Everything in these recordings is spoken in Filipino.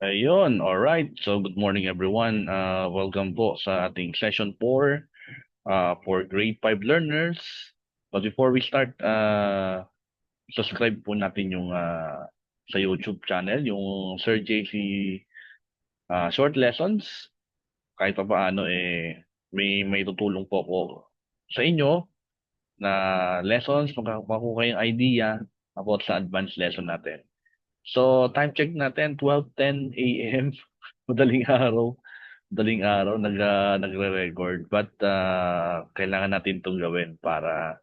Ayun, alright. So, good morning everyone. Welcome po sa ating session 4 for grade 5 learners. But before we start, subscribe po natin yung sa YouTube channel, yung Sir JC Short Lessons. Kahit pa paano, may tutulong po ako sa inyo na lessons, magkakakuha kayong idea about sa advanced lesson natin. So, time check natin, 12:10 a.m. Madaling araw. Madaling araw nagre-record. But kailangan natin itong gawin para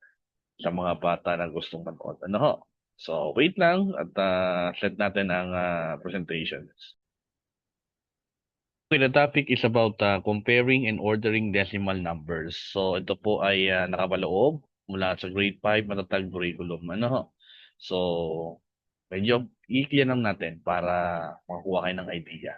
sa mga bata na gustong manood. Ano ho? So, wait lang at set natin ang presentations. Okay, the topic is about comparing and ordering decimal numbers. So, ito po ay nakabaloob mula sa grade 5 matatag curriculum. Ano ho? So, medyo i-clear lang natin para makakuha kayo ng idea.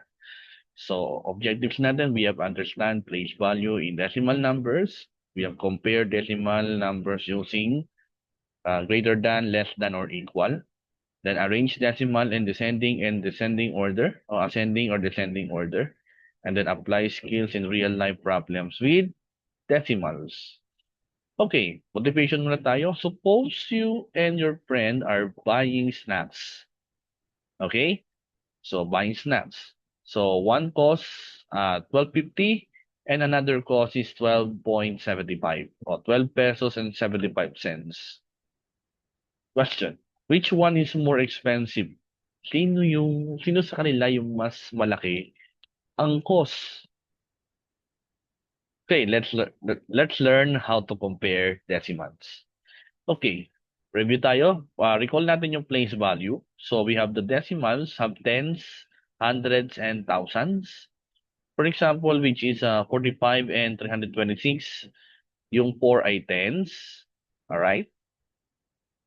So, objectives natin, we have understand place value in decimal numbers. We have compared decimal numbers using greater than, less than, or equal. Then arrange decimal in descending order, or ascending or descending order. And then apply skills in real-life problems with decimals. Okay, motivation muna tayo. Suppose you and your friend are buying snacks. Okay? So, buying snacks. So, one costs 12.50 and another cost is 12.75 or 12 pesos and 75 cents. Question. Which one is more expensive? Sino sa kanila yung mas malaki ang cost? Okay, let's learn how to compare decimals. Okay, review tayo. Recall natin yung place value. So, we have the decimals, have tens, hundreds, and thousands. For example, which is 45 and 326, yung 4 ay tens, alright?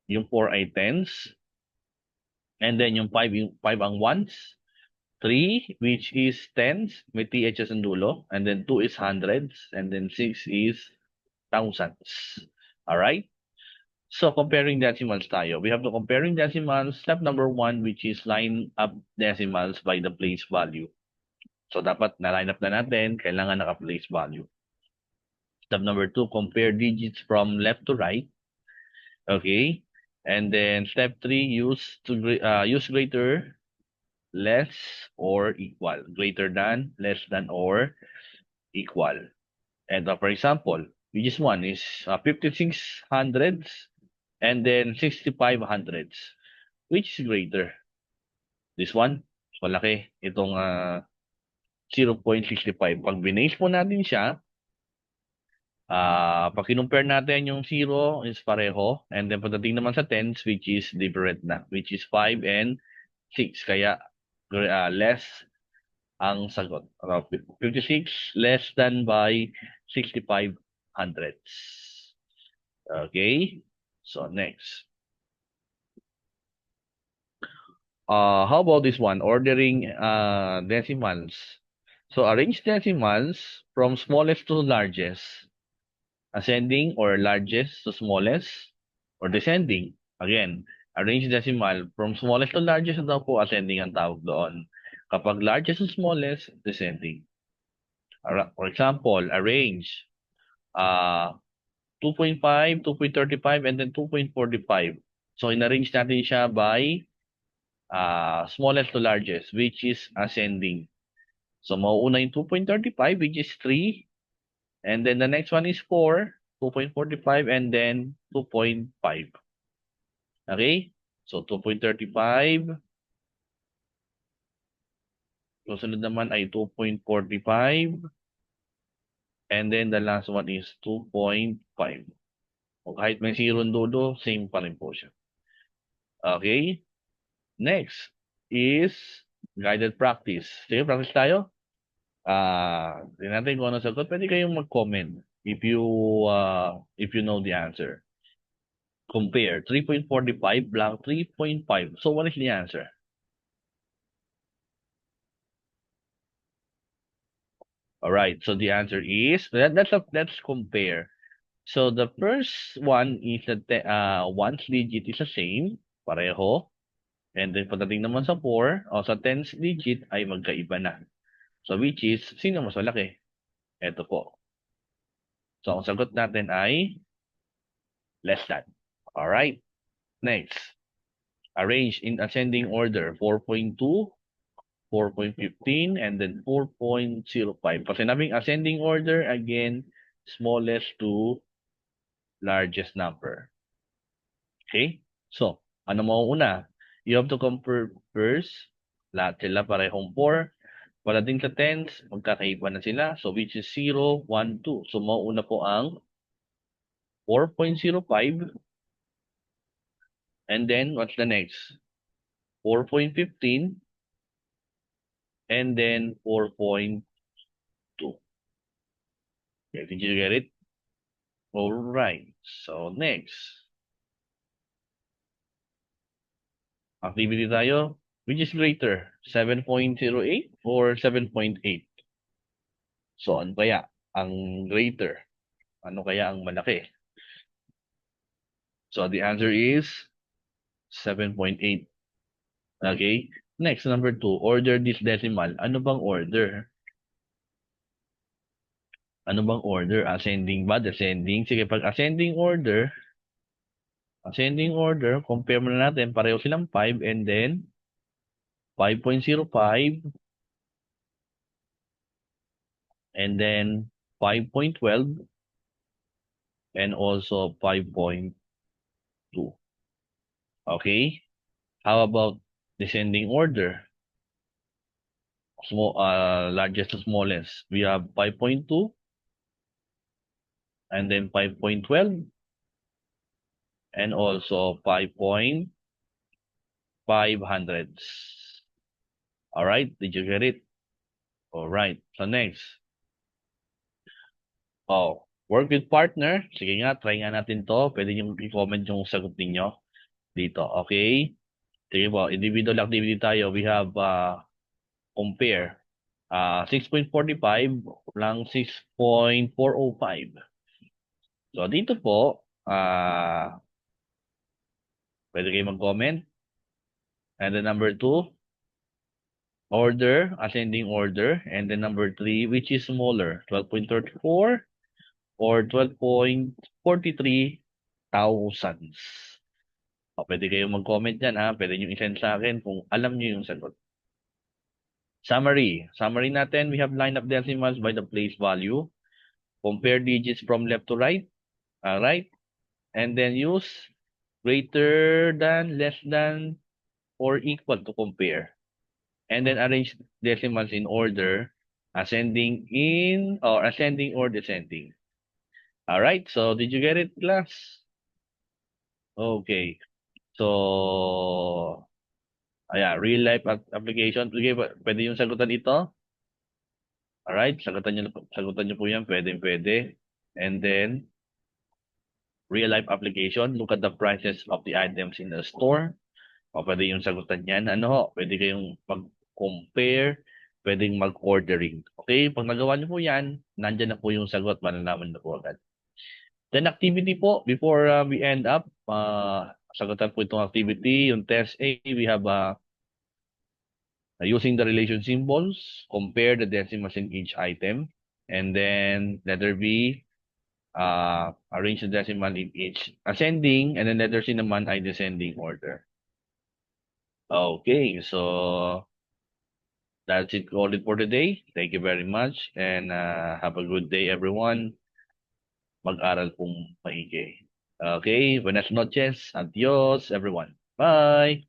Yung 4 ay tens, and then yung 5 ang ones, 3 which is tens, may THs ang dulo, and then 2 is hundreds, and then 6 is thousands. Alright? So comparing decimals tayo. We have the comparing decimals, step number 1 which is line up decimals by the place value. So dapat na-line up na natin, kailangan naka-place value. Step number 2, compare digits from left to right. Okay. And then step 3, use greater, less, or equal. Greater than, less than, or equal. And for example, which is one is 56 hundreds and then 65 hundreds. Which is greater? This one, malaki. Itong 0.65. Pag binase po natin siya, pag kinumpare natin yung 0 is pareho, and then pagdating naman sa tens, which is different na, which is 5 and 6. Kaya less ang sagot. 56 less than by 65 hundredths. Okay? So, next. How about this one? Ordering decimals. So, arrange decimals from smallest to largest. Ascending or largest to smallest or descending. Again, arrange decimal from smallest to largest na daw po ascending ang tawag doon. Kapag largest to smallest, descending. For example, arrange 2.5, 2.35, and then 2.45. So, in-arrange natin siya by smallest to largest, which is ascending. So, mauuna yung 2.35, which is 3. And then the next one is 4, 2.45, and then 2.5. Okay? So, 2.35. Susunod naman ay 2.45. And then the last one is 2.5. O kahit may 0 dulo, same pa rin po siya. Okay? Next is guided practice. Sige, practice tayo. Tingnan natin kung ano sagot. Pwede kayong mag-comment if you know the answer. Compare 3.45 blank 3.5. So what is the answer? All right. So the answer is let's compare. So the first one is that one's digit is the same, pareho. And then pagdating naman sa 4 o sa tens digit ay magkaiba na. So which is, sino mas malaki? Ito po. So ang sagot natin ay less than. Alright. Next. Arrange in ascending order. 4.2, 4.15, and then 4.05. Pag sinabing ascending order, again, smallest to largest number. Okay? So, ano mauuna? You have to compare first. Lahat sila parehong 4. Pagdating sa tens, magkakaiba na sila. So, which is 0, 1, 2. So, mauuna po ang 4.05. And then, what's the next? 4.15. And then 4.2. Okay, did you get it? All right. So, next. Activity tayo. Which is greater? 7.08 or 7.8? So, ano kaya ang greater? Ano kaya ang malaki? So, the answer is 7.8. Okay? Next, number 2. Order this decimal. Ano bang order? Ano bang order? Ascending ba? Descending? Sige, pag ascending order, compare muna natin. Pareho silang 5 and then 5.05 and then 5.12 and also 5.2. Okay? How about descending order? Small, largest to smallest. We have 5.2 and then 5.12 and also 5.500. All right, did you get it? All right, so next. Oh, work with partner. Sige nga, try nga natin to. Pwede nyo i-comment yung sagot ninyo dito. Okay? Sige po, individual activity tayo. We have compare. 6.45 lang 6.405. So, dito po, pwede kayo mag-comment. And then number 2, order, ascending order. And then number 3, which is smaller, 12.34 or 12.43 thousands. O, pwede kayo mag-comment dyan ha. Pwede nyo i-send sa akin kung alam nyo yung sagot. Summary. Summary natin, we have lined up decimals by the place value. Compare digits from left to right. Right? And then use greater than, less than, or equal to compare. And then arrange decimals in order, ascending or descending. All right. So did you get it, class? Okay. So, ayan, real life application. Okay, pwede yung sagutan ito. All right. Sagutan nyo po yan. Pwede. And then, real life application. Look at the prices of the items in the store. O pwede yung sagutan yan. Ano ho? Pwede kayong mag-compare, pwedeng mag-ordering. Okay? Pag nagawa niyo po yan, nandyan na po yung sagot. Malalaman na po agad. Then activity po, before we end up, sagutan po itong activity. Yung test A, we have using the relation symbols, compare the decimals in each item. And then letter B, arrange the decimal in each ascending, and then letter C naman ay descending order. Okay, so that's it all for today. Thank you very much and have a good day everyone. Mag-aral pong maigi. Okay, buenas noches. Adios everyone. Bye.